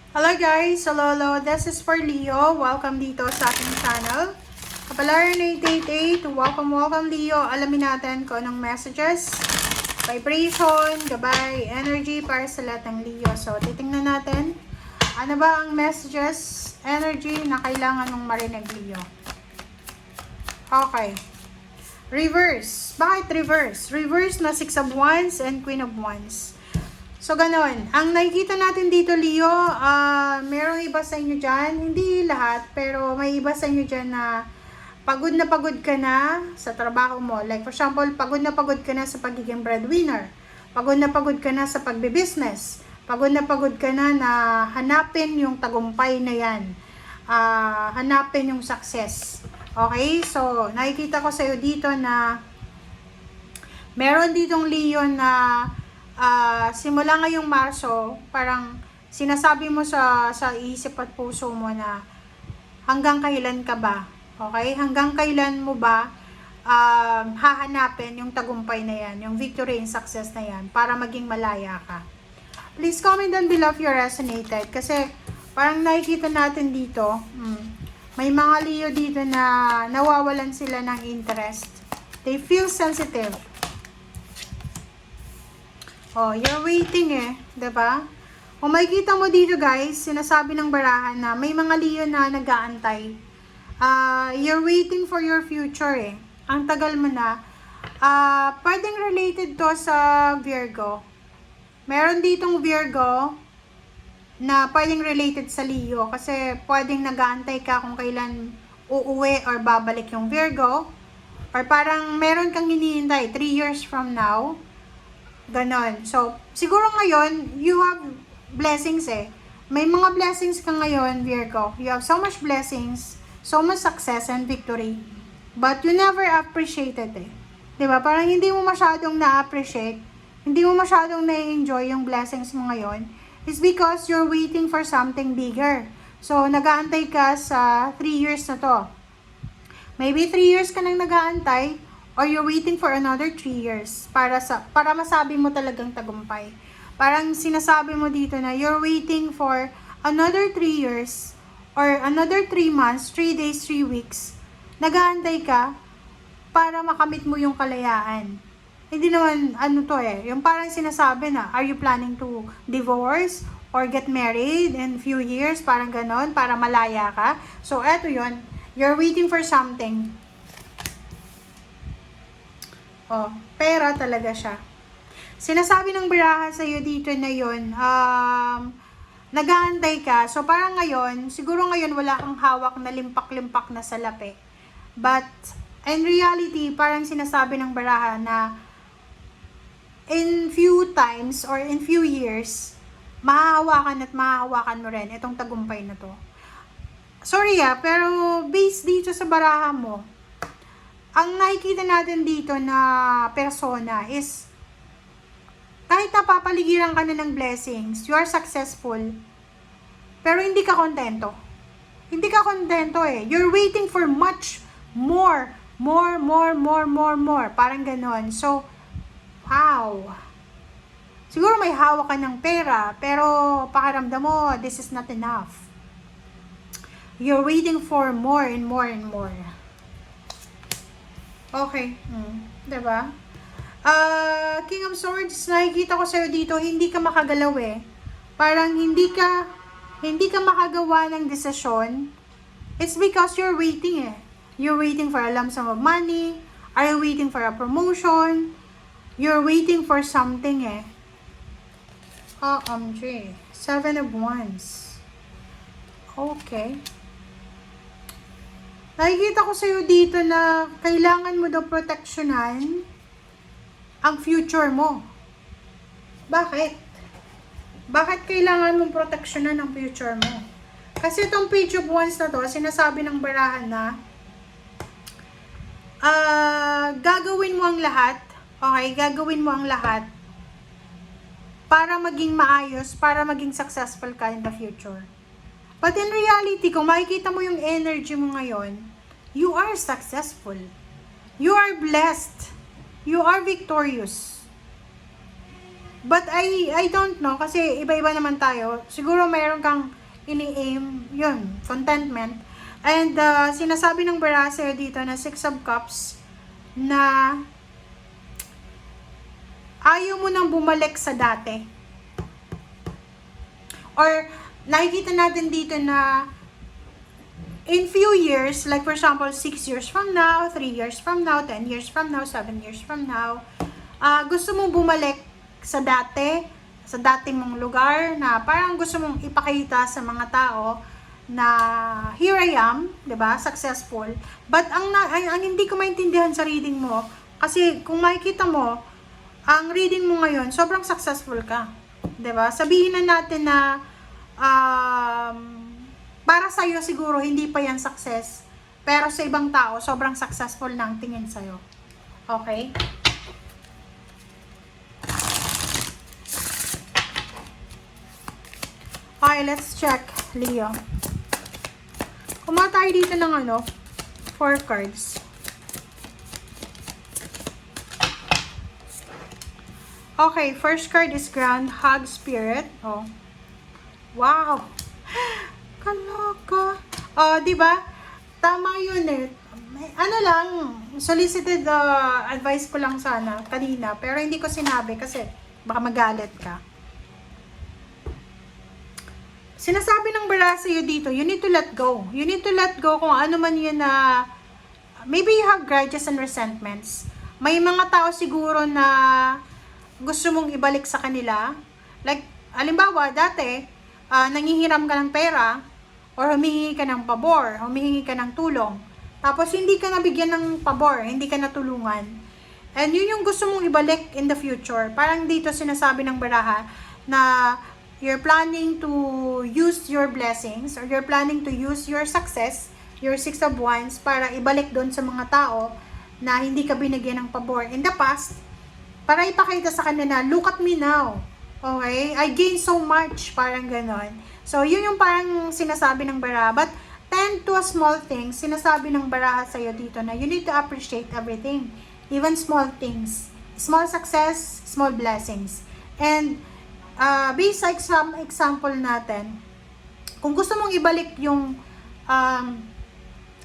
Hello guys! Hello! This is for Leo. Welcome dito sa ating channel. Kapalaran 888. Welcome Leo. Alamin natin kung anong messages, vibration, gabay, energy para sa lahat ng Leo. So, titingnan natin. Ano ba ang messages, energy na kailangan mong marinig, Leo? Okay. Reverse. Bakit reverse? Reverse na 6 of Wands and Queen of Wands. So, ganon. Ang nakikita natin dito, Leo, merong iba sa inyo dyan, hindi lahat, pero may iba sa inyo dyan na pagod ka na sa trabaho mo. Like, for example, pagod ka na sa pagiging breadwinner. Pagod ka na sa pagbe-business. Pagod ka na na hanapin yung tagumpay na yan. Hanapin yung success. Okay? So, nakikita ko sa'yo dito na meron ditong Leo na simula ngayong Marso, parang sinasabi mo sa isip at puso mo na hanggang kailan ka ba? Okay? Hanggang kailan mo ba hahanapin yung tagumpay na yan, yung victory and success na yan, para maging malaya ka? Please comment down below if you resonated. Kasi parang nakikita natin dito, may mga Leo dito na nawawalan sila ng interest. They feel sensitive. Oh, you're waiting diba? Kung makikita mo dito guys, sinasabi ng barahan na may mga Leo na nag-aantay. You're waiting for your future Ang tagal mo na. Pwedeng related to sa Virgo. Meron ditong Virgo na pwedeng related sa Leo. Kasi pwedeng nag-aantay ka kung kailan uuwi or babalik yung Virgo. Or parang meron kang hinihintay 3 years from now. Ganon. So, siguro ngayon, you have blessings May mga blessings ka ngayon, Virgo. You have so much blessings, so much success and victory. But you never appreciated Diba? Parang hindi mo masyadong na-appreciate, hindi mo masyadong na-enjoy yung blessings mo ngayon. It's because you're waiting for something bigger. So, nag-aantay ka sa 3 years na to. Maybe 3 years ka nang nag-aantay, or you're waiting for another 3 years para masabi mo talagang tagumpay. Parang sinasabi mo dito na you're waiting for another 3 years or another 3 months, 3 days, 3 weeks. Nag-aantay ka para makamit mo yung kalayaan. Hindi naman yung parang sinasabi na, are you planning to divorce or get married in few years? Parang ganon, para malaya ka. So, eto yun. You're waiting for something. Oh, pera talaga siya. Sinasabi ng biraha sa iyo dito na yun, nag-aantay ka. So, parang ngayon, siguro ngayon wala kang hawak na limpak-limpak na salapi. But, in reality, parang sinasabi ng biraha na in few times or in few years, mahahawakan at mahahawakan mo rin itong tagumpay na to. Sorry pero based dito sa baraha mo, ang nakikita natin dito na persona is kahit napapaligiran ka na ng blessings, you are successful, pero hindi ka kontento. Hindi ka kontento You're waiting for much more. Parang ganon. So, wow. Siguro may hawak ka ng pera, pero pakiramdam mo, this is not enough. You're waiting for more and more and more. Okay. Diba? King of Swords, nakikita ko sa'yo dito, hindi ka makagalaw Parang hindi ka makagawa ng desisyon. It's because you're waiting You're waiting for a lump sum of money. Are you waiting for a promotion? You're waiting for something OMG. 7 of Wands. Okay. Nakikita ko sa'yo dito na kailangan mo daw proteksyonan ang future mo. Bakit? Bakit kailangan mong proteksyonan ang future mo? Kasi itong Page of Wands na to, sinasabi ng barahan na gagawin mo ang lahat, gagawin mo ang lahat para maging maayos, para maging successful ka in the future. But in reality, kung makikita mo yung energy mo ngayon, you are successful. You are blessed. You are victorious. But I don't know, kasi iba-iba naman tayo. Siguro mayroon kang ini-aim, yun, contentment. And sinasabi ng baraha sa'yo dito na 6 of Cups na ayaw mo nang bumalik sa dati. Or nakikita natin dito na in few years, like for example, 6 years from now, 3 years from now, 10 years from now, 7 years from now, gusto mong bumalik sa dati mong lugar na parang gusto mong ipakita sa mga tao na here I am, 'di ba? Successful. But ang hindi ko maintindihan sa reading mo, kasi kung makikita mo, ang reading mo ngayon, sobrang successful ka. 'Di ba? Sabihin na natin na para sa'yo siguro hindi pa yan success, pero sa ibang tao sobrang successful na ang tingin sa'yo. Okay? Okay, let's check, Leo. Kumuha tayo dito ng 4 cards. Okay, first card is Groundhog Spirit. Oh. Wow! Kaloka. Oh, di ba? Tama yun eh. Solicited advice ko lang sana kanina, pero hindi ko sinabi kasi baka magalit ka. Sinasabi ng baraha sa'yo dito, you need to let go. You need to let go kung ano man yun na maybe you have grudges and resentments. May mga tao siguro na gusto mong ibalik sa kanila. Like, halimbawa, dati, nanghihiram ka ng pera, or humihingi ka ng pabor, humihingi ka ng tulong. Tapos hindi ka nabigyan ng pabor, hindi ka natulungan. And yun yung gusto mong ibalik in the future. Parang dito sinasabi ng baraha na you're planning to use your blessings or you're planning to use your success, your 6 of Wands, para ibalik doon sa mga tao na hindi ka binigyan ng pabor in the past, para ipakita sa kanila, look at me now. Okay? I gained so much. Parang ganon. So, yun yung parang sinasabi ng baraha. But, tend to a small things. Sinasabi ng baraha sa'yo dito na you need to appreciate everything. Even small things. Small success, small blessings. And, based sa example natin, kung gusto mong ibalik yung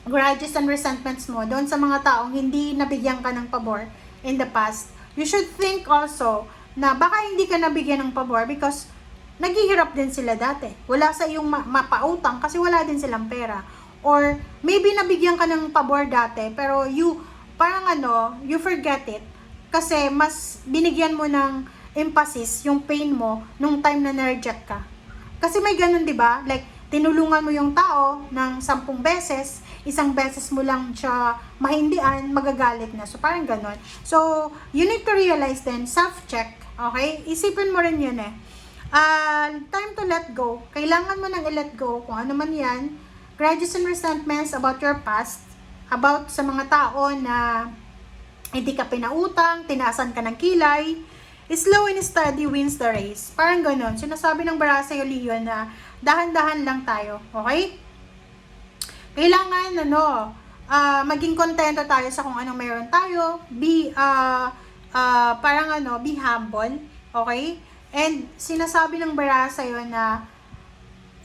grudges and resentments mo doon sa mga taong hindi nabigyan ka ng pabor in the past, you should think also na baka hindi ka nabigyan ng pabor because naghihirap din sila dati. Wala sa iyong mapautang kasi wala din silang pera. Or maybe nabigyan ka ng pabor dati pero you forget it kasi mas binigyan mo ng emphasis yung pain mo nung time na na-reject ka. Kasi may ganun, 'di ba? Like tinulungan mo yung tao ng 10 beses, isang beses mo lang siya mahindian, magagalit na. So parang ganun. So you need to realize then, self-check. Okay? Isipin mo rin yun eh. Time to let go. Kailangan mo nang i-let go kung ano man yan. Grudges and resentments about your past. About sa mga tao na hindi ka pinautang, tinaasan ka ng kilay. Slow and steady wins the race. Parang ganun. Sinasabi ng baraha sa'yo, Leo, na dahan-dahan lang tayo. Okay? Kailangan, maging kontento tayo sa kung anong meron tayo. Be humble. Okay? And sinasabi ng baraha sa'yo na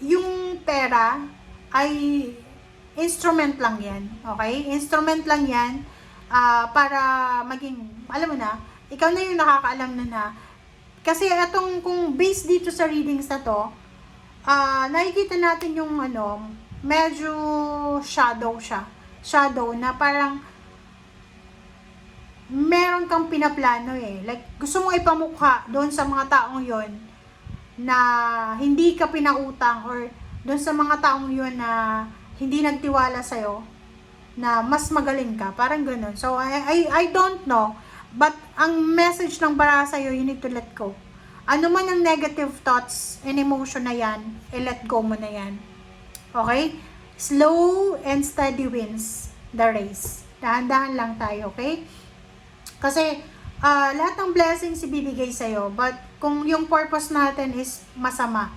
yung pera ay instrument lang yan. Okay? Instrument lang yan para maging, alam mo na, ikaw na yung nakakaalam na. Kasi kung based dito sa readings na to, nakikita natin yung medyo shadow siya. Shadow na parang meron kang pinaplano eh. Like, gusto mong ipamukha doon sa mga taong yon na hindi ka pinautang or doon sa mga taong yon na hindi nagtiwala sa'yo na mas magaling ka. Parang ganun. So, I don't know. But, ang message ng baraha sa'yo, you need to let go. Ano man ang negative thoughts and emotion na yan, let go mo na yan. Okay? Slow and steady wins the race. Dahan-dahan lang tayo, okay? Kasi, lahat ng blessings ibibigay sa'yo. But, kung yung purpose natin is masama,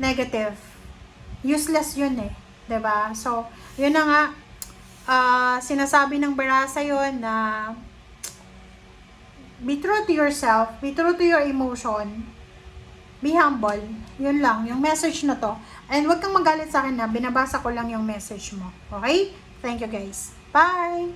negative, useless yun eh. 'Di ba? So, yun na nga, sinasabi ng baraha sa'yo na be true to yourself, be true to your emotion, Be humble. Yun lang, yung message na to. And wag kang magalit sa akin na binabasa ko lang yung message mo. Okay? Thank you guys. Bye!